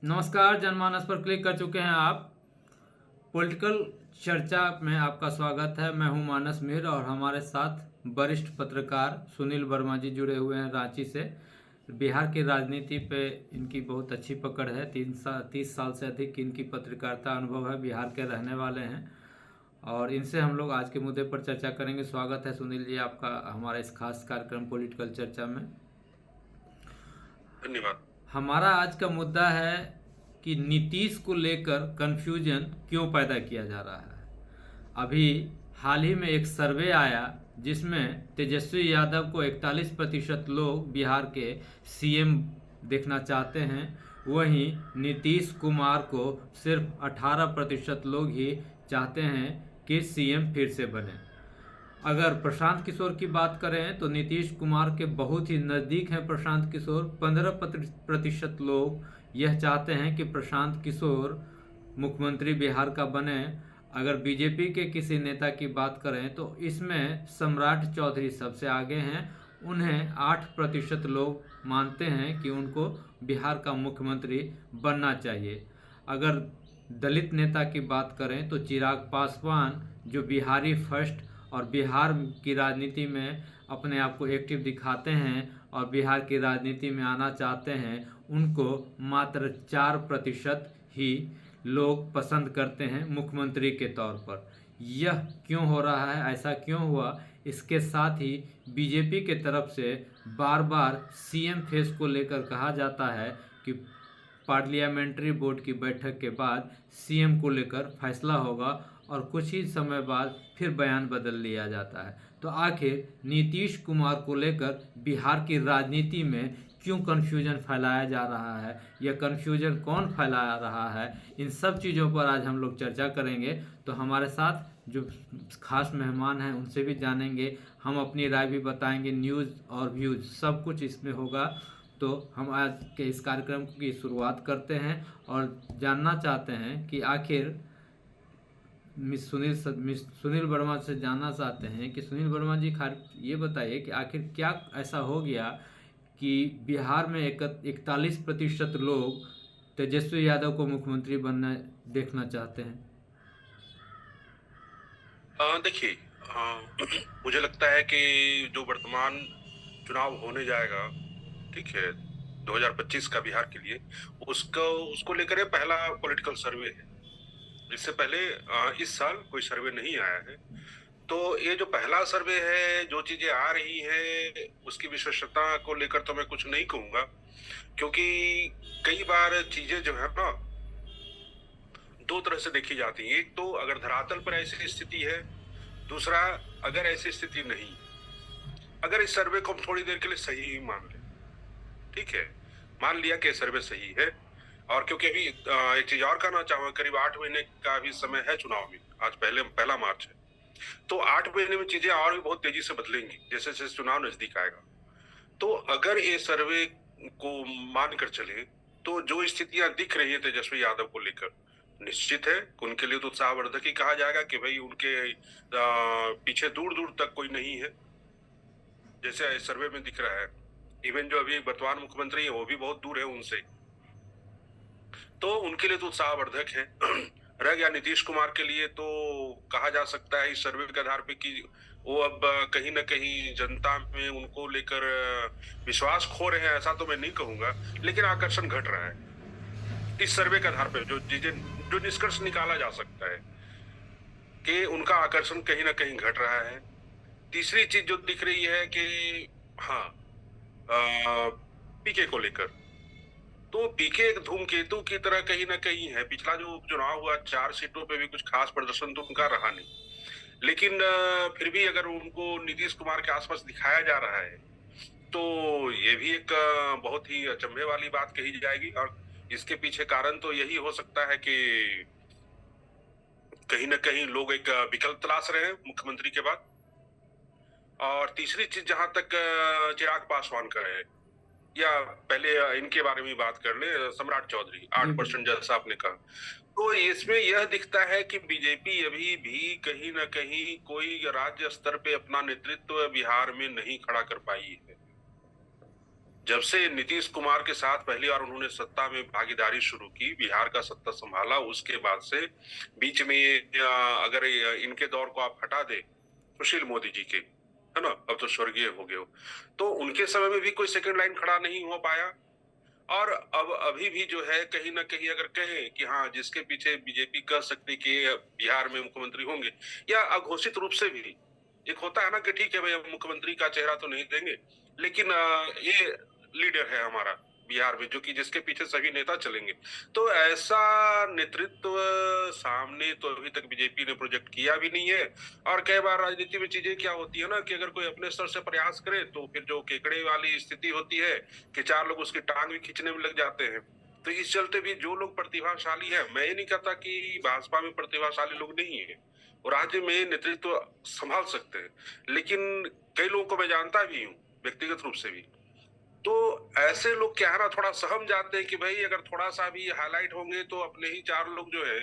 नमस्कार, जनमानस पर क्लिक कर चुके हैं आप। पॉलिटिकल चर्चा में आपका स्वागत है। मैं हूं मानस मिर और हमारे साथ वरिष्ठ पत्रकार सुनील वर्मा जी जुड़े हुए हैं रांची से। बिहार की राजनीति पे इनकी बहुत अच्छी पकड़ है। 30 साल से अधिक इनकी पत्रकारिता अनुभव है। बिहार के रहने वाले हैं और इनसे हम लोग आज के मुद्दे पर चर्चा करेंगे। स्वागत है सुनील जी आपका हमारे इस खास कार्यक्रम पॉलिटिकल चर्चा में। धन्यवाद। हमारा आज का मुद्दा है कि नीतीश को लेकर कंफ्यूजन क्यों पैदा किया जा रहा है। अभी हाल ही में एक सर्वे आया जिसमें तेजस्वी यादव को 41% लोग बिहार के सीएम देखना चाहते हैं, वहीं नीतीश कुमार को सिर्फ 18% लोग ही चाहते हैं कि सीएम फिर से बने। अगर प्रशांत किशोर की बात करें तो नीतीश कुमार के बहुत ही नज़दीक हैं प्रशांत किशोर। 15% लोग यह चाहते हैं कि प्रशांत किशोर मुख्यमंत्री बिहार का बने। अगर बीजेपी के किसी नेता की बात करें तो इसमें सम्राट चौधरी सबसे आगे हैं। उन्हें 8% लोग मानते हैं कि उनको बिहार का मुख्यमंत्री बनना चाहिए। अगर दलित नेता की बात करें तो चिराग पासवान, जो बिहारी फर्स्ट और बिहार की राजनीति में अपने आप को एक्टिव दिखाते हैं और बिहार की राजनीति में आना चाहते हैं, उनको मात्र 4% ही लोग पसंद करते हैं मुख्यमंत्री के तौर पर। यह क्यों हो रहा है, ऐसा क्यों हुआ? इसके साथ ही बीजेपी के तरफ से बार बार सीएम फेस को लेकर कहा जाता है कि पार्लियामेंट्री बोर्ड की बैठक के बाद सीएम को लेकर फैसला होगा और कुछ ही समय बाद फिर बयान बदल लिया जाता है। तो आखिर नीतीश कुमार को लेकर बिहार की राजनीति में क्यों कन्फ्यूजन फैलाया जा रहा है, यह कन्फ्यूजन कौन फैला रहा है, इन सब चीज़ों पर आज हम लोग चर्चा करेंगे। तो हमारे साथ जो खास मेहमान हैं उनसे भी जानेंगे, हम अपनी राय भी बताएंगे, न्यूज़ और व्यूज़ सब कुछ इसमें होगा। तो हम आज के इस कार्यक्रम की शुरुआत करते हैं और जानना चाहते हैं कि आखिर मिस सुनील वर्मा से जानना चाहते हैं कि सुनील वर्मा जी ये बताइए कि आखिर क्या ऐसा हो गया कि बिहार में 41% लोग तेजस्वी यादव को मुख्यमंत्री बनना देखना चाहते हैं। देखिए, मुझे लगता है कि जो वर्तमान चुनाव होने जाएगा, ठीक है, 2025 का बिहार के लिए, उसको उसको लेकर ये पहला पॉलिटिकल सर्वे है। इससे पहले इस साल कोई सर्वे नहीं आया है। तो ये जो पहला सर्वे है, जो चीजें आ रही है उसकी विशेषता को लेकर तो मैं कुछ नहीं कहूंगा, क्योंकि कई बार चीजें जो है ना, दो तरह से देखी जाती है। एक तो अगर धरातल पर ऐसी स्थिति है, दूसरा अगर ऐसी स्थिति नहीं। अगर इस सर्वे को हम थोड़ी देर के लिए सही ही मान लें, ठीक है, मान लिया कि सर्वे सही है, और क्योंकि अभी एक चीज और कहना चाहूंगा, करीब 8 महीने का अभी समय है चुनाव में। आज पहला मार्च है, तो 8 महीने में चीजें और भी बहुत तेजी से बदलेंगी जैसे जैसे चुनाव नजदीक आएगा। तो अगर ये सर्वे को मानकर चले तो जो स्थितियां दिख रही है तेजस्वी यादव को लेकर, निश्चित है उनके लिए तो उत्साहवर्धक ही कहा जाएगा कि भाई उनके पीछे दूर दूर तक कोई नहीं है, जैसे सर्वे में दिख रहा है। इवन जो अभी वर्तमान मुख्यमंत्री है वो भी बहुत दूर है उनसे, तो उनके लिए तो उत्साहवर्धक है। रह गया नीतीश कुमार के लिए, तो कहा जा सकता है इस सर्वे के आधार पे कि वो अब कहीं ना कहीं जनता में उनको लेकर विश्वास खो रहे हैं, ऐसा तो मैं नहीं कहूंगा, लेकिन आकर्षण घट रहा है। इस सर्वे के आधार पर जो निष्कर्ष निकाला जा सकता है कि उनका आकर्षण कहीं ना कहीं घट रहा है। तीसरी चीज जो दिख रही है कि हाँ, पीके को लेकर, तो पीके एक धूमकेतु की तरह कहीं ना कहीं है। पिछला जो चुनाव हुआ 4 सीटों पे भी कुछ खास प्रदर्शन तो उनका रहा नहीं, लेकिन फिर भी अगर उनको नीतीश कुमार के आसपास दिखाया जा रहा है तो ये भी एक बहुत ही अचंभे वाली बात कही जाएगी। और इसके पीछे कारण तो यही हो सकता है कि कहीं ना कहीं लोग एक विकल्प तलाश रहे हैं मुख्यमंत्री के बाद। और तीसरी चीज जहां तक चिराग पासवान का है, या पहले इनके बारे में बात कर ले, सम्राट चौधरी 8% जैसा आपने कहा, तो इसमें यह दिखता है कि बीजेपी अभी भी कहीं ना कहीं कोई राज्य स्तर पे अपना नेतृत्व बिहार में नहीं खड़ा कर पाई है। जब से नीतीश कुमार के साथ पहली बार उन्होंने सत्ता में भागीदारी शुरू की, बिहार का सत्ता संभाला, उसके बाद से बीच में अगर इनके दौर को आप हटा दे, सुशील मोदी जी के, है ना, अब तो स्वर्गीय हो गए हो, तो उनके समय में भी कोई सेकंड लाइन खड़ा नहीं हो पाया। और अब अभी भी जो है कहीं ना कहीं अगर कहें कि हाँ, जिसके पीछे बीजेपी कह सकती कि बिहार में मुख्यमंत्री होंगे, या अघोषित रूप से भी एक होता है ना कि ठीक है भाई, अब मुख्यमंत्री का चेहरा तो नहीं देंगे, लेकिन ये लीडर है हमारा बिहार में, जो कि जिसके पीछे सभी नेता चलेंगे। तो ऐसा नेतृत्व सामने तो अभी तक बीजेपी ने प्रोजेक्ट किया भी नहीं है। और कई बार राजनीति में चीजें क्या होती है ना कि अगर कोई अपने स्तर से प्रयास करे तो फिर जो केकड़े वाली स्थिति होती है कि चार लोग उसकी टांग भी खींचने में लग जाते हैं। तो इस चलते भी जो लोग प्रतिभाशाली है, मैं ये नहीं कहता कि भाजपा में प्रतिभाशाली लोग नहीं है, और राज्य में नेतृत्व संभाल सकते हैं, लेकिन कई लोगों को मैं जानता भी हूँ व्यक्तिगत रूप से भी। तो ऐसे लोग क्या है ना, थोड़ा सहम जाते हैं कि भाई अगर थोड़ा सा भी हाईलाइट होंगे तो अपने ही चार लोग जो है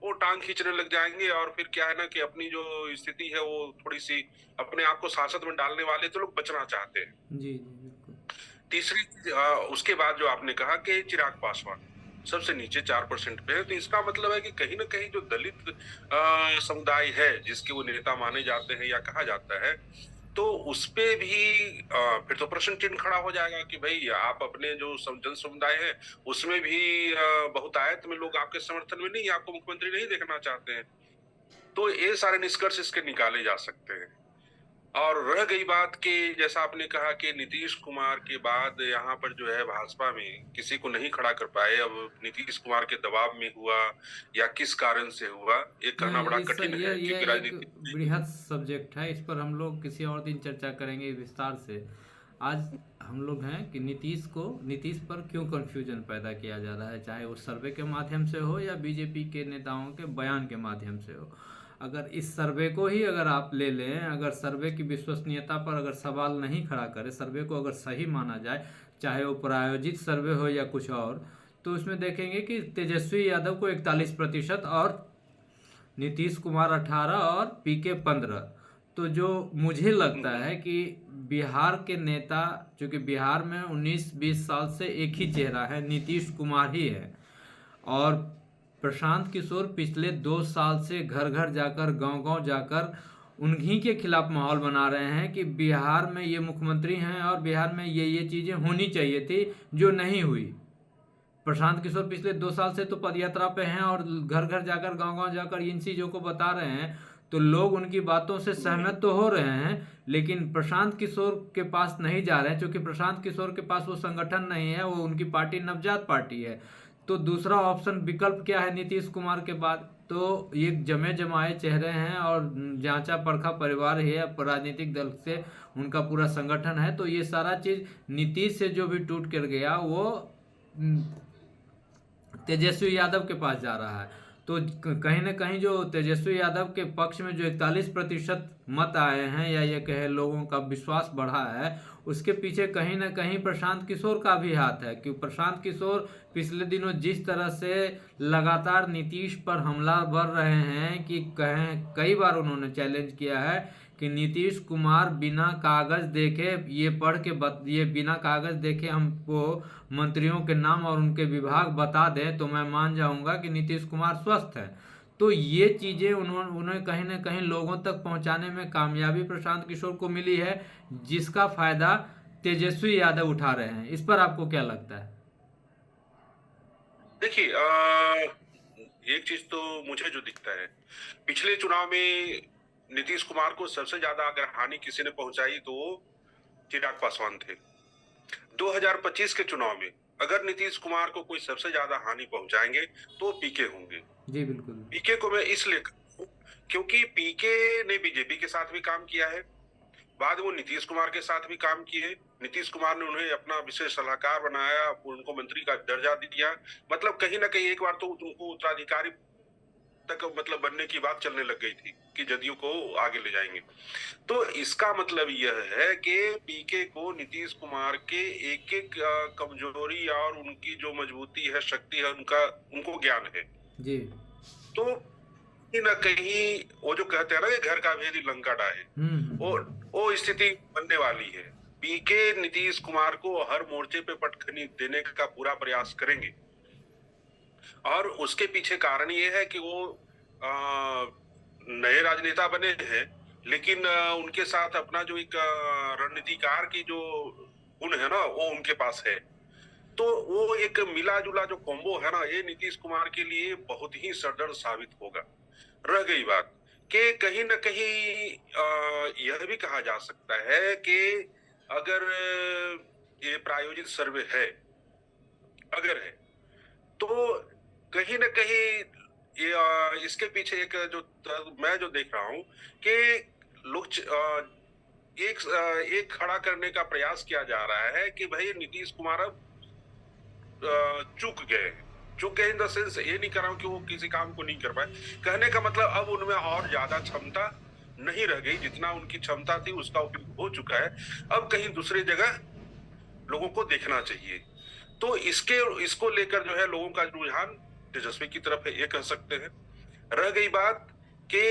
वो टांग खींचने लग जाएंगे, और फिर क्या है ना कि अपनी जो स्थिति है वो थोड़ी सी अपने आप को सांसद में डालने वाले तो लोग बचना चाहते हैं। जी बिल्कुल। तीसरी चीज, उसके बाद जो आपने कहा कि चिराग पासवान सबसे नीचे 4% पे है, तो इसका मतलब है कि कहीं ना कहीं जो दलित समुदाय है जिसके वो नेता माने जाते हैं या कहा जाता है, तो उसपे भी फिर तो प्रश्न चिन्ह खड़ा हो जाएगा कि भाई आप अपने जो जन समुदाय है उसमें भी बहुतायत में लोग आपके समर्थन में नहीं, आपको मुख्यमंत्री नहीं देखना चाहते हैं। तो ये सारे निष्कर्ष इसके निकाले जा सकते हैं। और रह गई बात कि जैसा आपने कहा कि नीतीश कुमार के बाद यहाँ पर जो है भाजपा में किसी को नहीं खड़ा कर पाए, अब नीतीश कुमार के दबाव में हुआ या किस कारण से हुआ, ये कहना बड़ा कठिन है, ये क्योंकि एक राजनीति। बृहद सब्जेक्ट है, इस पर हम लोग किसी और दिन चर्चा करेंगे विस्तार से। आज हम लोग हैं कि नीतीश पर क्यों कन्फ्यूजन पैदा किया जा रहा है, चाहे वो सर्वे के माध्यम से हो या बीजेपी के नेताओं के बयान के माध्यम से हो। अगर इस सर्वे को ही अगर आप ले लें, अगर सर्वे की विश्वसनीयता पर अगर सवाल नहीं खड़ा करें, सर्वे को अगर सही माना जाए, चाहे वो प्रायोजित सर्वे हो या कुछ और, तो उसमें देखेंगे कि तेजस्वी यादव को 41% और नीतीश कुमार 18 और पीके 15। तो जो मुझे लगता है कि बिहार के नेता, चूँकि बिहार में 19-20 साल से एक ही चेहरा है, नीतीश कुमार ही है, और प्रशांत किशोर पिछले 2 साल से घर घर जाकर, गांव-गांव जाकर उन्हीं के खिलाफ माहौल बना रहे हैं कि बिहार में ये मुख्यमंत्री हैं और बिहार में ये चीज़ें होनी चाहिए थी जो नहीं हुई। प्रशांत किशोर पिछले 2 साल से तो पदयात्रा पे हैं और घर घर जाकर, गांव-गांव जाकर इन चीज़ों को बता रहे हैं, तो लोग उनकी बातों से सहमत तो हो रहे हैं, लेकिन प्रशांत किशोर के पास नहीं जा रहे हैं, क्योंकि प्रशांत किशोर के पास वो संगठन नहीं है, वो उनकी पार्टी नवजात पार्टी है। तो दूसरा ऑप्शन, विकल्प क्या है नीतीश कुमार के बाद? तो ये जमे जमाए चेहरे हैं और जांचा परखा परिवार है, राजनीतिक दल से उनका पूरा संगठन है, तो ये सारा चीज़ नीतीश से जो भी टूट कर गया वो तेजस्वी यादव के पास जा रहा है। तो कहीं ना कहीं जो तेजस्वी यादव के पक्ष में जो 41% मत आए हैं, या ये कहे लोगों का विश्वास बढ़ा है, उसके पीछे कहीं ना कहीं प्रशांत किशोर का भी हाथ है। क्योंकि प्रशांत किशोर पिछले दिनों जिस तरह से लगातार नीतीश पर हमला बर रहे हैं कि कई बार उन्होंने चैलेंज किया है कि नीतीश कुमार बिना कागज देखे ये पढ़ के ये बिना कागज देखे हमको मंत्रियों के नाम और उनके विभाग बता दें तो मैं मान जाऊंगा कि नीतीश कुमार स्वस्थ है। तो ये चीज़ें उन्हें कहीं ना कहीं लोगों तक पहुंचाने में कामयाबी प्रशांत किशोर को मिली है, जिसका फायदा तेजस्वी यादव उठा रहे हैं। इस पर आपको क्या लगता है? देखिए, एक चीज तो मुझे जो दिखता है, पिछले चुनाव में नीतीश कुमार को सबसे ज्यादा अगर हानि किसी ने पहुंचाई तो चिराग पासवान थे। 2025 के चुनाव में अगर नीतीश कुमार को कोई सबसे ज्यादा हानि पहुंचाएंगे तो पीके होंगे। जी बिल्कुल। पीके को मैं इसलिए क्योंकि पीके ने बीजेपी के साथ भी काम किया है, बाद वो नीतीश कुमार के साथ भी काम किए। नीतीश कुमार ने उन्हें अपना विशेष सलाहकार बनाया, उनको मंत्री का दर्जा दिया, मतलब कहीं ना कहीं एक बार तो उनको उत्तराधिकारी तक मतलब बनने की बात चलने लग गई थी कि जदयू को आगे ले जाएंगे। तो इसका मतलब यह है कि पीके को नीतीश कुमार के एक एक कमजोरी और उनकी जो मजबूती है, शक्ति है, उनको ज्ञान है जी। तो कहीं ना कहीं वो जो कहते हैं ना कि घर का भेदी लंका डाहे, वो स्थिति बनने वाली है। पीके नीतीश कुमार को हर मोर्चे पे पटखनी देने का पूरा प्रयास करेंगे। और उसके पीछे कारण ये है कि वो नए राजनेता बने हैं, लेकिन उनके साथ अपना जो एक रणनीतिकार की जो गुण है ना, वो उनके पास है। तो वो एक मिला जुला जो कॉम्बो है ना, ये नीतीश कुमार के लिए बहुत ही सरदर्द साबित होगा। रह गई बात कि कहीं न कहीं यह भी कहा जा सकता है कि अगर ये प्रायोजित सर्वे है, अगर है, तो कहीं न कहीं ये इसके पीछे एक मैं जो देख रहा हूँ कि लोग एक खड़ा करने का प्रयास किया जा रहा है कि भाई नीतीश कुमार अब चूक गए इन द सेंस, ये नहीं कर रहा हूं कि वो किसी काम को नहीं कर पाए। कहने का मतलब अब उनमें और ज्यादा क्षमता नहीं रह गई, जितना उनकी क्षमता थी उसका उपयोग हो चुका है। अब कहीं दूसरी जगह लोगों को देखना चाहिए। तो इसको लेकर जो है लोगों का रुझान तेजस्वी की तरफ है, ये कह सकते हैं। रह गई बात कि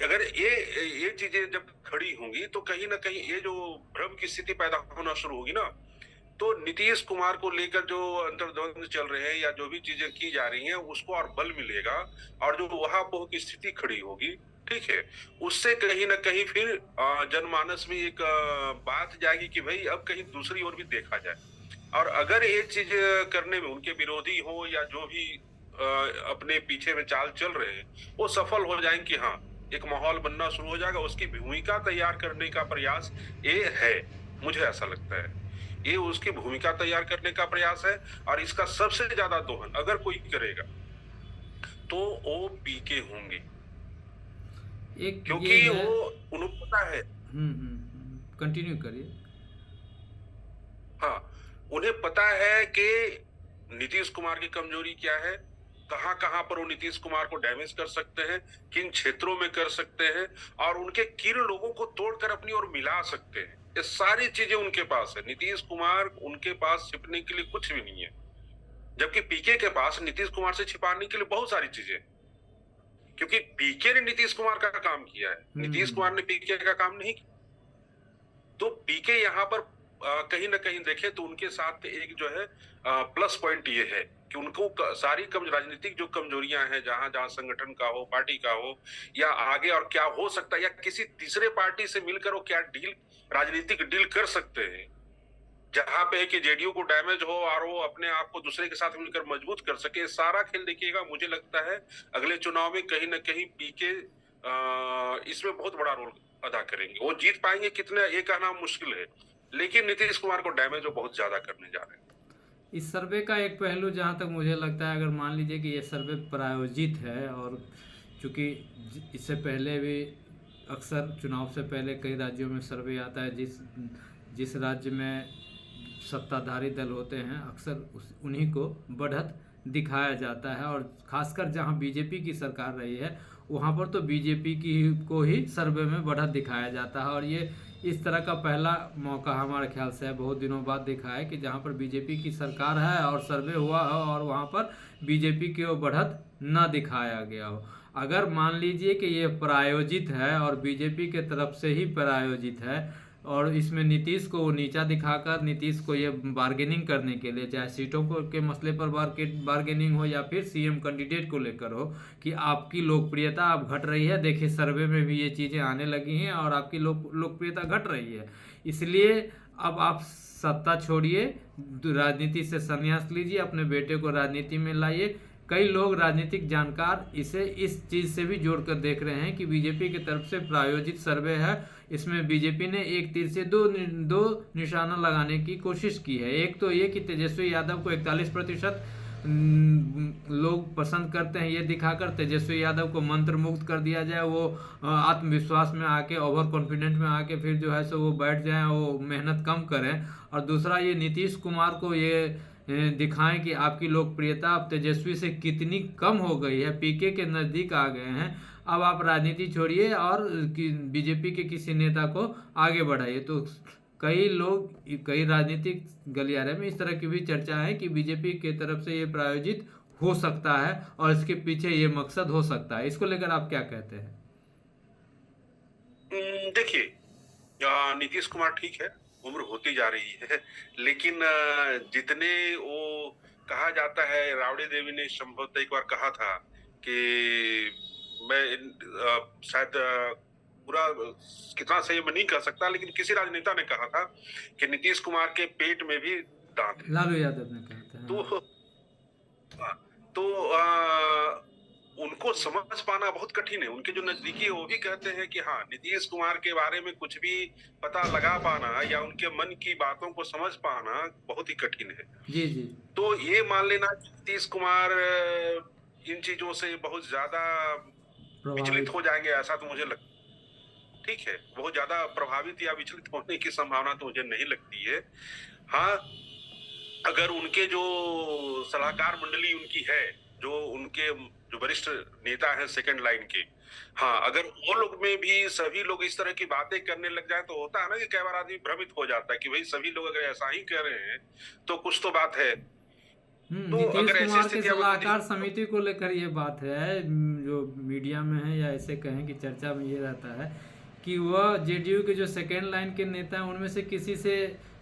अगर ये चीजें जब खड़ी होंगी तो कहीं ना कहीं ये जो भ्रम की स्थिति पैदा होना शुरू होगी ना, तो नीतीश कुमार को लेकर जो अंतर्द्वंद चल रहे हैं या जो भी चीजें की जा रही हैं उसको और बल मिलेगा, और जो वहां पोह की स्थिति खड़ी होगी, ठीक है, उससे कहीं ना कहीं फिर जनमानस में एक बात जाएगी कि भाई अब कहीं दूसरी ओर भी देखा जाए। और अगर ये चीज करने में उनके विरोधी हो या जो भी अपने पीछे में चाल चल रहे हैं वो सफल हो जाएंगे कि हाँ एक माहौल बनना शुरू हो जाएगा, उसकी भूमिका तैयार करने का प्रयास ये है। मुझे ऐसा लगता है ये उसकी भूमिका तैयार करने का प्रयास है, और इसका सबसे ज्यादा दोहन अगर कोई करेगा तो वो पीके होंगे, एक क्योंकि ये है। वो उन्हें पता है। कंटिन्यू करिए। हाँ, उन्हें पता है कि नीतीश कुमार की कमजोरी क्या है, कहां कहां पर वो नीतीश कुमार को डैमेज कर सकते हैं, किन क्षेत्रों में कर सकते हैं, और उनके किन लोगों को तोड़कर अपनी ओर मिला सकते हैं। ये सारी चीजें उनके पास है। नीतीश कुमार उनके पास छिपने के लिए कुछ भी नहीं है, जबकि पीके के पास नीतीश कुमार से छिपाने के लिए बहुत सारी चीजें, क्योंकि पीके ने नीतीश कुमार का काम किया है, नीतीश कुमार ने पीके का काम नहीं किया। तो पीके यहाँ पर कहीं ना कहीं देखे तो उनके साथ एक जो है प्लस पॉइंट ये है कि उनको सारी राजनीतिक जो कमजोरियां हैं, जहां जहां संगठन का हो, पार्टी का हो, या आगे और क्या हो सकता है, या किसी तीसरे पार्टी से मिलकर वो क्या डील, राजनीतिक डील कर सकते हैं, जहां पे कि जेडीयू को डैमेज हो और वो अपने आप को दूसरे के साथ मिलकर मजबूत कर सके। सारा खेल देखिएगा, मुझे लगता है अगले चुनाव में कहीं ना कहीं पीके इसमें बहुत बड़ा रोल अदा करेंगे। वो जीत पाएंगे कितने ये कहना मुश्किल है, लेकिन नीतीश कुमार को डैमेज वो बहुत ज्यादा करने जा रहे हैं। इस सर्वे का एक पहलू जहाँ तक मुझे लगता है, अगर मान लीजिए कि ये सर्वे प्रायोजित है, और चूँकि इससे पहले भी अक्सर चुनाव से पहले कई राज्यों में सर्वे आता है, जिस राज्य में सत्ताधारी दल होते हैं अक्सर उन्हीं को बढ़त दिखाया जाता है, और खासकर जहां बीजेपी की सरकार रही है वहां पर तो बीजेपी को ही सर्वे में बढ़त दिखाया जाता है। और ये इस तरह का पहला मौका हमारे ख्याल से बहुत दिनों बाद देखा है कि जहां पर बीजेपी की सरकार है और सर्वे हुआ हो और वहां पर बीजेपी की बढ़त न दिखाया गया हो। अगर मान लीजिए कि ये प्रायोजित है और बीजेपी के तरफ से ही प्रायोजित है, और इसमें नीतीश को वो नीचा दिखाकर नीतीश को ये बार्गेनिंग करने के लिए, चाहे सीटों को के मसले पर बार्गेनिंग हो या फिर सीएम कैंडिडेट को लेकर हो, कि आपकी लोकप्रियता अब घट रही है, देखिए सर्वे में भी ये चीज़ें आने लगी हैं और आपकी लोकप्रियता घट रही है, इसलिए अब आप सत्ता छोड़िए, राजनीति से संन्यास लीजिए, अपने बेटे को राजनीति में लाइए। कई लोग राजनीतिक जानकार इसे इस चीज़ से भी जोड़कर देख रहे हैं कि बीजेपी की तरफ से प्रायोजित सर्वे है, इसमें बीजेपी ने एक तीर से दो निशाना लगाने की कोशिश की है। एक तो ये कि तेजस्वी यादव को 41% लोग पसंद करते हैं, ये दिखाकर तेजस्वी यादव को मंत्र मुक्त कर दिया जाए, वो आत्मविश्वास में आके, ओवर कॉन्फिडेंट में आके फिर जो है सो वो बैठ जाएं, वो मेहनत कम करें। और दूसरा ये नीतीश कुमार को ये दिखाएं कि आपकी लोकप्रियता अब तेजस्वी से कितनी कम हो गई है, पीके के नज़दीक आ गए हैं, अब आप राजनीति छोड़िए और बीजेपी के किसी नेता को आगे बढ़ाइए। तो कई लोग, कई राजनीतिक गलियारे में इस तरह की भी चर्चा है कि बीजेपी के तरफ से ये प्रायोजित हो सकता है और इसके पीछे ये मकसद हो सकता है। इसको लेकर आप क्या कहते हैं? देखिए, नीतीश कुमार ठीक है, उम्र होती जा रही है, लेकिन जितने वो कहा जाता है, राबड़ी देवी ने संभवतः एक बार कहा था कि मैं शायद पूरा कितना सही मैं नहीं कह सकता, लेकिन किसी राजनेता ने कहा था कि नीतीश कुमार के पेट में भी दांत है। लालू यादव ने कहा था। तो हाँ, तो उनको समझ पाना बहुत कठिन है। उनके जो नजदीकी है वो भी कहते हैं कि हाँ, नीतीश कुमार के बारे में कुछ भी पता लगा पाना या उनके मन की बातों को समझ पाना बहुत ही कठिन है। जी जी। तो ये मान लेना कि नीतीश कुमार इन चीजों से बहुत ज्यादा विचलित प्रभावित। हो जाएंगे, ऐसा तो मुझे लगता ठीक है। बहुत ज्यादा प्रभावित या विचलित होने की संभावना तो मुझे नहीं लगती है। हाँ, अगर उनके जो सलाहकार मंडली उनकी है, जो उनके जो वरिष्ठ नेता है सेकंड लाइन के, हाँ, अगर वो लोग में भी सभी लोग इस तरह की बातें करने लग जाए, तो होता है ना कि कई बार आदमी भ्रमित हो जाता है कि भाई सभी लोग अगर ऐसा ही कर रहे हैं तो कुछ तो बात है। तो नीतीश अगर ऐसी कुमार के स्थितियां सलाहकार समिति को लेकर ये बात है, जो मीडिया में है या ऐसे कहें कि चर्चा में ये रहता है कि वह जेडीयू के जो सेकेंड लाइन के नेता हैं उनमें से किसी से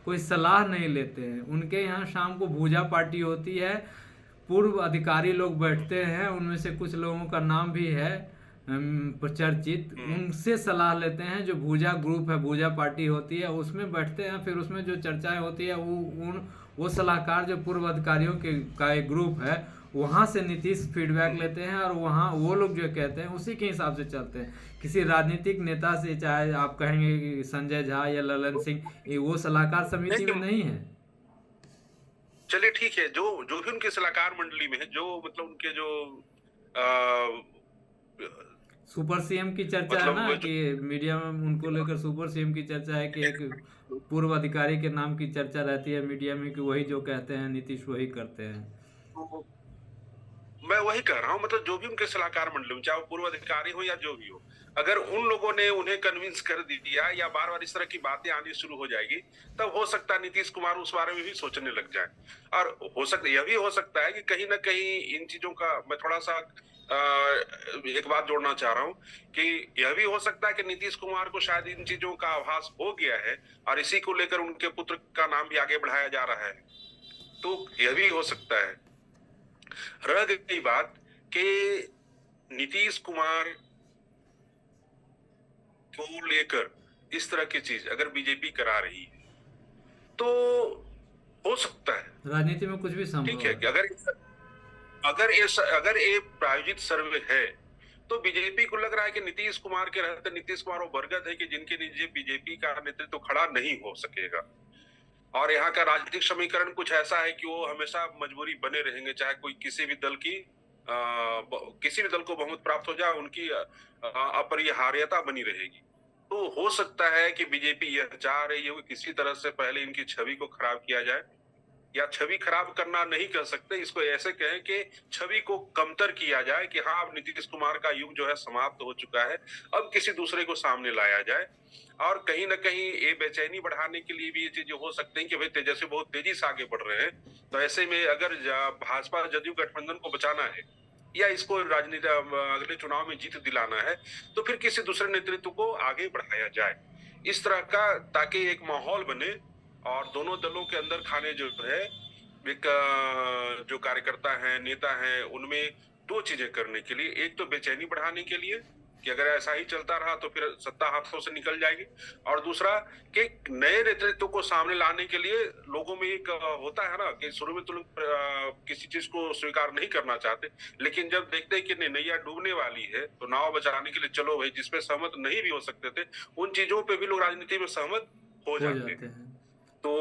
कोई सलाह नहीं लेते हैं। उनके यहाँ शाम को भूजा पार्टी होती है, पूर्व अधिकारी लोग बैठते हैं, उनमें से कुछ लोगों का नाम भी है प्रचर्चित, उनसे सलाह लेते हैं। जो भूजा ग्रुप है, भूजा पार्टी होती है, उसमें बैठते हैं, फिर उसमें जो चर्चाएं होती है वो सलाहकार जो पूर्व अधिकारियों के का एक ग्रुप है, वहाँ से नीतीश फीडबैक लेते हैं और वहाँ वो लोग जो कहते हैं उसी के हिसाब से चलते हैं। किसी राजनीतिक नेता से, चाहे आप कहेंगे कि संजय झा या ललन सिंह, वो सलाहकार समिति में नहीं है। चलिए ठीक है, जो जो भी उनके सलाहकार मंडली में है, जो मतलब उनके जो सुपर सीएम की चर्चा है ना कि मीडिया में उनको लेकर सुपर सीएम की चर्चा है कि एक पूर्व अधिकारी के नाम की चर्चा रहती है मीडिया में कि वही जो कहते हैं नीतीश वही करते हैं। तो मैं वही कह रहा हूँ, मतलब जो भी उनके सलाहकार मंडली में, चाहे वो पूर्व अधिकारी हो या जो भी हो, अगर उन लोगों ने उन्हें कन्विंस कर दिया या बार बार इस तरह की बातें आनी शुरू हो जाएगी, तब हो सकता है नीतीश कुमार उस बारे में भी सोचने लग जाए। और हो सकता यह भी हो सकता है कि कहीं ना कहीं इन चीजों का मैं थोड़ा सा एक बात जोड़ना चाह रहा हूं कि यह भी हो सकता है कि नीतीश कुमार को शायद इन चीजों का आभास हो गया है और इसी को लेकर उनके पुत्र का नाम भी आगे बढ़ाया जा रहा है। तो यह भी हो सकता है। रह गई बात कि नीतीश कुमार को लेकर इस तरह की चीज अगर बीजेपी करा रही है तो हो सकता है राजनीति में कुछ भी संभव ठीक है कि अगर ये प्रायोजित सर्वे है तो बीजेपी को लग रहा है कि नीतीश कुमार के रहते, नीतीश कुमार वो बरगद है कि जिनके नीचे बीजेपी का नेतृत्व तो खड़ा नहीं हो सकेगा। और यहाँ का राजनीतिक समीकरण कुछ ऐसा है कि वो हमेशा मजबूरी बने रहेंगे, चाहे कोई किसी भी दल को बहुमत प्राप्त हो जाए, उनकी अपरिहार्यता बनी रहेगी। तो हो सकता है कि बीजेपी यह चाह रही है कि किसी तरह से पहले इनकी छवि को खराब किया जाए, या छवि खराब करना नहीं कह सकते, इसको ऐसे कहें कि छवि को कमतर किया जाए कि हाँ, अब नीतीश कुमार का युग जो है समाप्त हो चुका है, अब किसी दूसरे को सामने लाया जाए। और कहीं ना कहीं ये बेचैनी बढ़ाने के लिए भी ये चीजें हो सकती हैं कि भाई तेजस्वी बहुत तेजी से आगे बढ़ रहे हैं, तो ऐसे में अगर भाजपा जदयू गठबंधन को बचाना है या इसको राजनीति अगले चुनाव में जीत दिलाना है, तो फिर किसी दूसरे नेतृत्व को आगे बढ़ाया जाए इस तरह का, ताकि एक माहौल बने और दोनों दलों के अंदर खाने जो है एक जो कार्यकर्ता हैं, नेता हैं, उनमें दो चीजें करने के लिए, एक तो बेचैनी बढ़ाने के लिए कि अगर ऐसा ही चलता रहा तो फिर सत्ता हाथों से निकल जाएगी, और दूसरा कि नए नेतृत्व को सामने लाने के लिए लोगों में एक होता है ना कि शुरू में तो लोग किसी चीज को स्वीकार नहीं करना चाहते, लेकिन जब देखते हैं कि नैया डूबने वाली है तो नाव बचाने के लिए चलो भाई, जिसपे सहमत नहीं भी हो सकते थे उन चीजों पे भी लोग राजनीति में सहमत हो जाते हैं। तो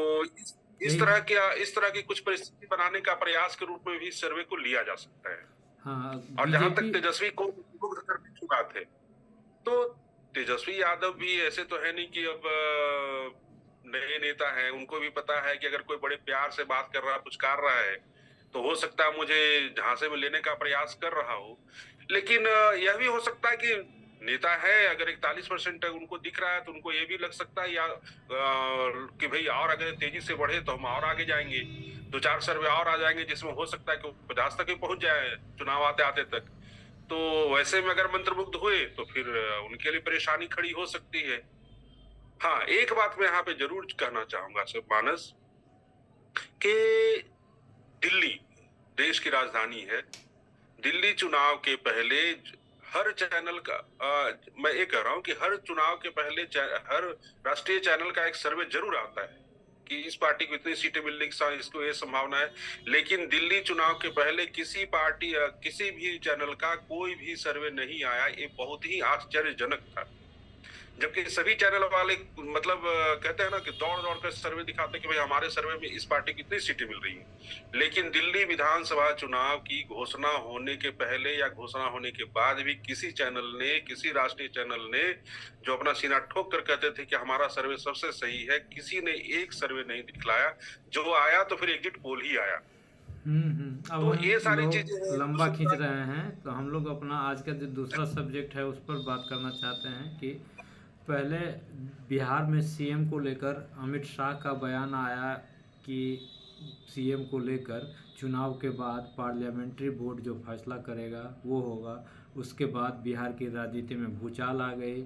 इस तरह की कुछ परिस्थिति बनाने का प्रयास के रूप में भी सर्वे को लिया जा सकता है। हाँ, और जहां तक तेजस्वी को मुक्त करने की बात है, तो तेजस्वी यादव भी ऐसे तो है नहीं कि अब नए नेता है, उनको भी पता है कि अगर कोई बड़े प्यार से बात कर रहा, पुचकार रहा है, तो हो सकता है मुझे झांसे में लेने का प्रयास कर रहा हो। लेकिन यह भी हो सकता है कि नेता है, अगर 41% उनको दिख रहा है तो उनको ये भी लग सकता है या कि भाई और अगर तेजी से बढ़े तो हम और आगे जाएंगे, 2-4 सर्वे और आ जाएंगे जिसमें हो सकता है कि 50 तक ही पहुंच जाए चुनाव आते आते तक। तो वैसे में अगर मंत्रमुग्ध हुए तो फिर उनके लिए परेशानी खड़ी हो सकती है। हाँ, एक बात मैं यहाँ पे जरूर कहना चाहूंगा सब मानस कि दिल्ली देश की राजधानी है। दिल्ली चुनाव के पहले हर चैनल का मैं ये कह रहा हूँ कि हर चुनाव के पहले हर राष्ट्रीय चैनल का एक सर्वे जरूर आता है कि इस पार्टी को इतनी सीटें मिलने की इसको ये संभावना है। लेकिन दिल्ली चुनाव के पहले किसी पार्टी किसी भी चैनल का कोई भी सर्वे नहीं आया। ये बहुत ही आश्चर्यजनक था। जबकि सभी चैनल वाले मतलब कहते हैं ना कि दौड़ दौड़ कर सर्वे दिखाते हैं कि भाई हमारे सर्वे में इस पार्टी की कितनी सीटें मिल रही हैं। लेकिन दिल्ली विधानसभा चुनाव की घोषणा होने के पहले या घोषणा होने के बाद भी किसी चैनल ने, किसी राष्ट्रीय चैनल ने जो अपना सीना ठोक कर कहते थे कि हमारा सर्वे सबसे सही है, किसी ने एक सर्वे नहीं दिखलाया। जो आया तो फिर एग्जिट पोल ही आया। अब तो हम ये सारी लोग चीजें लंबा खींच रहे हैं, तो हम लोग अपना आज का जो दूसरा सब्जेक्ट है उस पर बात करना चाहते हैं कि पहले बिहार में सीएम को लेकर अमित शाह का बयान आया कि सीएम को लेकर चुनाव के बाद पार्लियामेंट्री बोर्ड जो फैसला करेगा वो होगा। उसके बाद बिहार की राजनीति में भूचाल आ गई।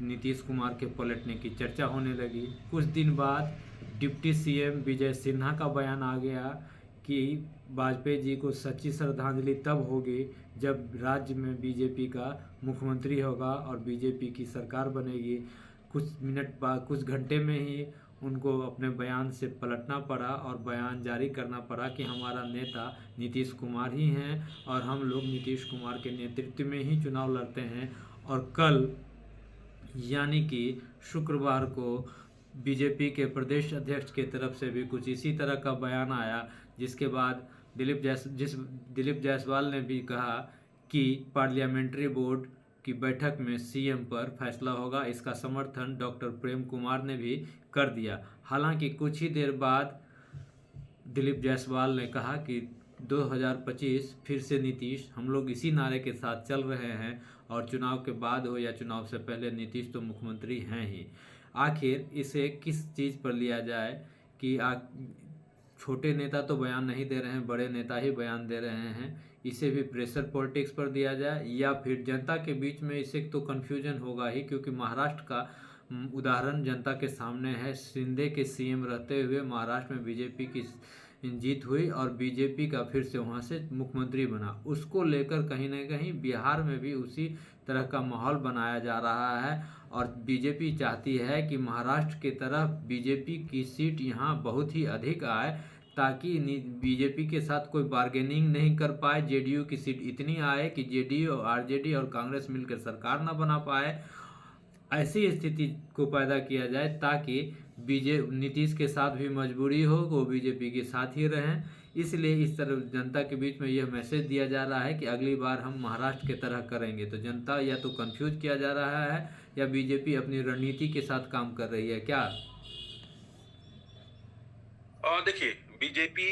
नीतीश कुमार के पलटने की चर्चा होने लगी। कुछ दिन बाद डिप्टी सीएम विजय सिन्हा का बयान आ गया कि वाजपेयी जी को सच्ची श्रद्धांजलि तब होगी जब राज्य में बीजेपी का मुख्यमंत्री होगा और बीजेपी की सरकार बनेगी। कुछ मिनट बाद, कुछ घंटे में ही उनको अपने बयान से पलटना पड़ा और बयान जारी करना पड़ा कि हमारा नेता नीतीश कुमार ही हैं और हम लोग नीतीश कुमार के नेतृत्व में ही चुनाव लड़ते हैं। और कल यानी कि शुक्रवार को बीजेपी के प्रदेश अध्यक्ष के तरफ से भी कुछ इसी तरह का बयान आया, जिसके बाद दिलीप जायसवाल ने भी कहा कि पार्लियामेंट्री बोर्ड की बैठक में सीएम पर फैसला होगा। इसका समर्थन डॉक्टर प्रेम कुमार ने भी कर दिया। हालांकि कुछ ही देर बाद दिलीप जायसवाल ने कहा कि 2025 फिर से नीतीश, हम लोग इसी नारे के साथ चल रहे हैं और चुनाव के बाद हो या चुनाव से पहले नीतीश तो मुख्यमंत्री हैं ही। आखिर इसे किस चीज़ पर लिया जाए कि छोटे नेता तो बयान नहीं दे रहे हैं, बड़े नेता ही बयान दे रहे हैं, इसे भी प्रेशर पॉलिटिक्स पर दिया जाए या फिर जनता के बीच में इसे तो कन्फ्यूजन होगा ही, क्योंकि महाराष्ट्र का उदाहरण जनता के सामने है। शिंदे के सीएम रहते हुए महाराष्ट्र में बीजेपी की जीत हुई और बीजेपी का फिर से वहाँ से मुख्यमंत्री बना। उसको लेकर कहीं ना कहीं बिहार में भी उसी तरह का माहौल बनाया जा रहा है और बीजेपी चाहती है कि महाराष्ट्र की तरफ बीजेपी की सीट यहाँ बहुत ही अधिक आए, ताकि बीजेपी के साथ कोई बार्गेनिंग नहीं कर पाए। जेडीयू की सीट इतनी आए कि जेडीयू, आरजेडी और कांग्रेस मिलकर सरकार न बना पाए। ऐसी स्थिति को पैदा किया जाए ताकि नीतीश के साथ भी मजबूरी हो, वो बीजेपी के साथ ही रहें। इसलिए इस तरह जनता के बीच में यह मैसेज दिया जा रहा है कि अगली बार हम महाराष्ट्र की तरह करेंगे। तो जनता या तो कंफ्यूज किया जा रहा है या बीजेपी अपनी रणनीति के साथ काम कर रही है क्या? देखिए, बीजेपी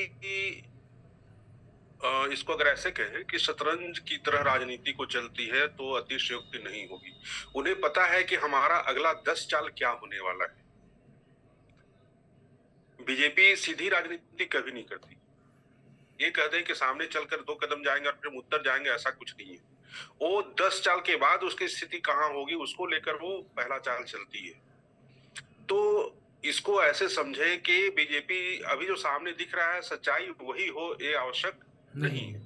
इसको अगर ऐसे कहें कि शतरंज की तरह राजनीति को चलती है तो अतिशयोक्ति नहीं होगी। उन्हें पता है कि हमारा अगला 10 चाल क्या होने वाला है। बीजेपी सीधी राजनीति कभी नहीं करती। ये कह दें कि सामने चलकर 2 कदम जाएंगे और फिर उत्तर जाएंगे, ऐसा कुछ नहीं है। वो 10 चाल के बाद उसकी स्थिति कहां होगी उसको लेकर वो पहला चाल चलती है। तो इसको ऐसे समझे कि बीजेपी अभी जो सामने दिख रहा है सच्चाई वही हो ये आवश्यक नहीं है।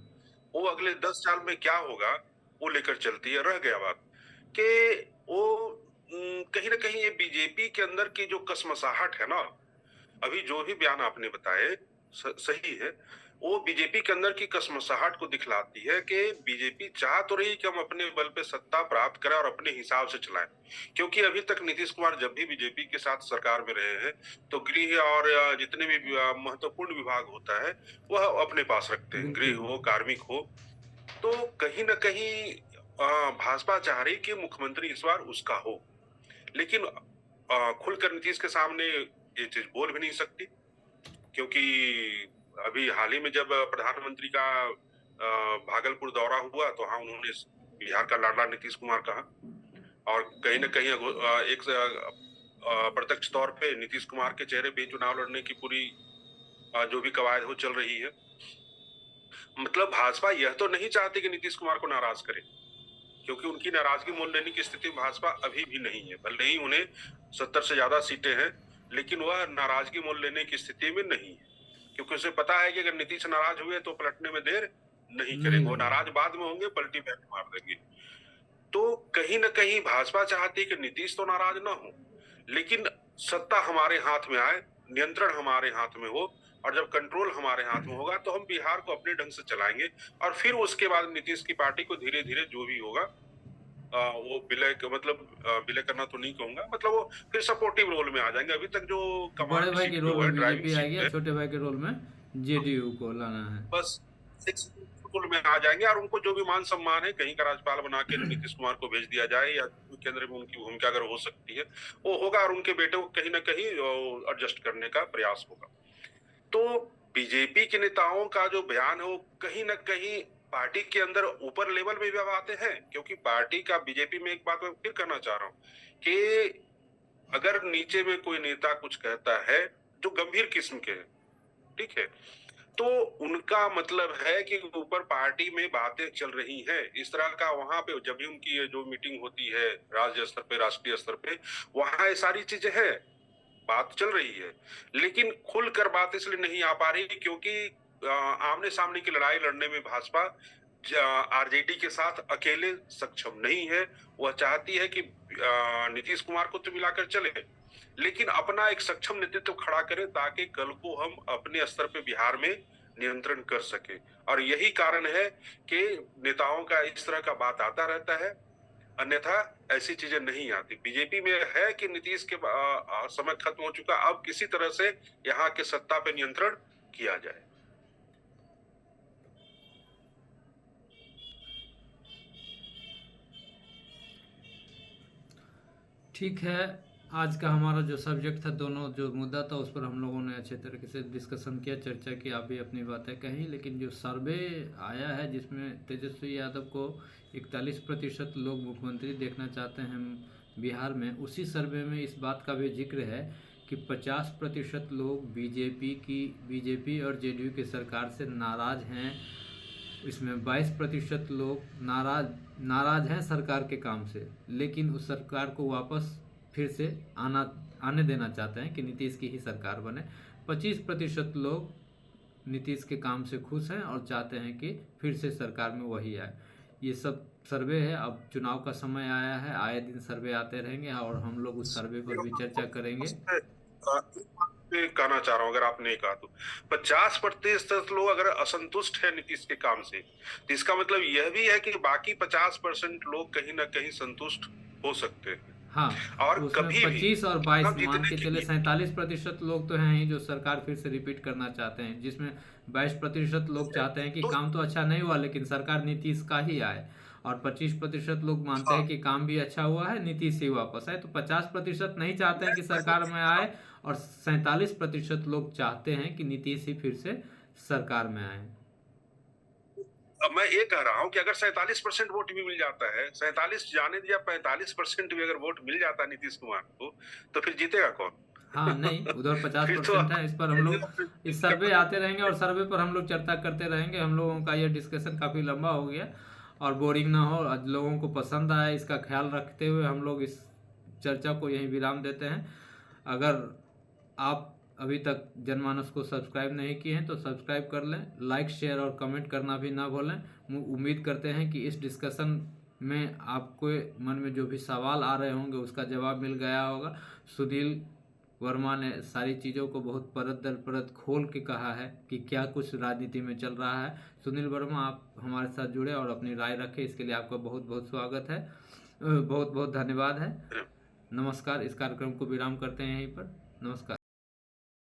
वो अगले 10 साल में क्या होगा वो लेकर चलती है। रह गया बात कि वो कहीं ना कहीं ये बीजेपी के अंदर की जो कसमसाहट है ना, अभी जो भी बयान आपने बताए सही है, वो बीजेपी के अंदर की कसमसाहट को दिखलाती है कि बीजेपी चाह तो रही कि हम अपने बल पे सत्ता प्राप्त करें और अपने हिसाब से चलाएं। क्योंकि अभी तक नीतीश कुमार जब भी बीजेपी के साथ सरकार में रहे हैं तो गृह और जितने भी महत्वपूर्ण विभाग होता है वह अपने पास रखते हैं, गृह हो, कार्मिक हो। तो कहीं ना कहीं भाजपा चाह रही कि मुख्यमंत्री इस बार उसका हो, लेकिन खुलकर नीतीश के सामने ये चीज बोल भी नहीं सकती। क्योंकि अभी हाल ही में जब प्रधानमंत्री का भागलपुर दौरा हुआ तो हाँ उन्होंने बिहार का लाडला नीतीश कुमार कहा और कहीं ना कहीं एक प्रत्यक्ष तौर पे नीतीश कुमार के चेहरे पे चुनाव लड़ने की पूरी जो भी कवायद हो चल रही है। मतलब भाजपा यह तो नहीं चाहती कि नीतीश कुमार को नाराज करे, क्योंकि उनकी नाराजगी मोल लेने की स्थिति में भाजपा अभी भी नहीं है। भले ही उन्हें 70 से ज्यादा सीटें हैं, लेकिन वह नाराजगी मोल लेने की स्थिति में नहीं है, क्योंकि उसे पता है कि अगर नीतीश नाराज हुए तो पलटने में देर नहीं करेंगे। वो नाराज बाद में होंगे, पलटी बैठ मार देंगे। तो कहीं ना कहीं भाजपा चाहती है कि नीतीश तो नाराज ना हो, लेकिन सत्ता हमारे हाथ में आए, नियंत्रण हमारे हाथ में हो, और जब कंट्रोल हमारे हाथ में होगा तो हम बिहार को अपने ढंग से चलाएंगे। और फिर उसके बाद नीतीश की पार्टी को धीरे धीरे जो भी होगा वो विलय विलय करना तो नहीं कहूंगा, मतलब वो फिर सपोर्टिव रोल में आ जाएंगे। अभी तक जो बड़े भाई के रोल में बीजेपी आएगी है, और छोटे भाई के रोल में जेडीयू को लाना है। बस रोल में आ जाएंगे, और उनको जो भी मान सम्मान है, कहीं का राज्यपाल बना के नीतीश कुमार को भेज दिया जाए, या केंद्र में उनकी भूमिका अगर हो सकती है वो होगा, और उनके बेटे को कहीं ना कहीं एडजस्ट करने का प्रयास होगा। तो बीजेपी के नेताओं का जो बयान है वो कहीं ना कहीं पार्टी के अंदर ऊपर लेवल में भी अब आते हैं, क्योंकि पार्टी का बीजेपी में एक बात मैं फिर कहना चाह रहा हूं कि अगर नीचे में कोई नेता कुछ कहता है जो गंभीर किस्म के है, ठीक है, तो उनका मतलब है कि ऊपर पार्टी में बातें चल रही हैं। इस तरह का वहां पे जब भी उनकी जो मीटिंग होती है राज्य स्तर पे, राष्ट्रीय स्तर पे, वहां ये सारी चीजें हैं, बात चल रही है, लेकिन खुलकर बात इसलिए नहीं आ पा रही क्योंकि आमने सामने की लड़ाई लड़ने में भाजपा आरजेडी के साथ अकेले सक्षम नहीं है। वह चाहती है कि नीतीश कुमार को तो मिलाकर चले, लेकिन अपना एक सक्षम नेतृत्व खड़ा करे ताकि कल को हम अपने स्तर पे बिहार में नियंत्रण कर सके। और यही कारण है कि नेताओं का इस तरह का बात आता रहता है, अन्यथा ऐसी चीजें नहीं आती। बीजेपी में है कि नीतीश के समय खत्म हो चुका, अब किसी तरह से यहाँ के सत्ता पे नियंत्रण किया जाए। ठीक है, आज का हमारा जो सब्जेक्ट था, दोनों जो मुद्दा था उस पर हम लोगों ने अच्छे तरीके से डिस्कशन किया, चर्चा की, आप भी अपनी बातें कही। लेकिन जो सर्वे आया है जिसमें तेजस्वी यादव को 41% लोग मुख्यमंत्री देखना चाहते हैं बिहार में, उसी सर्वे में इस बात का भी जिक्र है कि 50% लोग बीजेपी और जेडीयू की सरकार से नाराज हैं। इसमें 22% लोग नाराज हैं सरकार के काम से, लेकिन उस सरकार को वापस फिर से आने देना चाहते हैं कि नीतीश की ही सरकार बने। 25% लोग नीतीश के काम से खुश हैं और चाहते हैं कि फिर से सरकार में वही आए। ये सब सर्वे है, अब चुनाव का समय आया है, आए दिन सर्वे आते रहेंगे और हम लोग उस सर्वे पर भी चर्चा करेंगे। कहना चाह रहा हूँ, अगर आपने कहा तो 50% लोग अगर असंतुष्ट है नीतीश के काम से, तो इसका मतलब यह भी है कि बाकी 50% लोग कहीं ना कहीं संतुष्ट हो सकते हैं। हाँ, और उसमें 25 और 22 मान के चले 47% लोग तो हैं ही जो सरकार फिर से रिपीट करना चाहते हैं, जिसमें 22% लोग चाहते हैं कि काम तो अच्छा नहीं हुआ लेकिन सरकार नीतीश का ही आए, और 25% लोग मानते हैं कि काम भी अच्छा हुआ है, नीतीश ही वापस आए। तो 50% नहीं चाहते हैं कि सरकार में आए, और 47% लोग चाहते हैं कि नीतीश ही फिर से सरकार में आए। अब मैं ये कह रहा हूँ कि अगर 47% वोट भी मिल जाता है, 47 जाने दिया, 45% भी अगर वोट मिल जाता है नीतीश कुमार को, तो फिर जीतेगा कौन? हाँ नहीं, उधर 50% है। इस पर हम लोग इस सर्वे आते रहेंगे और सर्वे पर हम लोग चर्चा करते रहेंगे। हम लोगों का ये डिस्कशन काफ़ी लंबा हो गया और बोरिंग ना हो, लोगों को पसंद आए, इसका ख्याल रखते हुए हम लोग इस चर्चा को यहीं विराम देते हैं। अगर आप अभी तक जनमानस को सब्सक्राइब नहीं किए हैं तो सब्सक्राइब कर लें, लाइक शेयर और कमेंट करना भी ना भूलें। उम्मीद करते हैं कि इस डिस्कशन में आपको मन में जो भी सवाल आ रहे होंगे उसका जवाब मिल गया होगा। सुनील वर्मा ने सारी चीज़ों को बहुत परत दर परत खोल के कहा है कि क्या कुछ राजनीति में चल रहा है। सुनील वर्मा, आप हमारे साथ जुड़े और अपनी राय रखें, इसके लिए आपका बहुत बहुत स्वागत है, बहुत बहुत धन्यवाद है। नमस्कार। इस कार्यक्रम को विराम करते हैं यहीं पर। नमस्कार।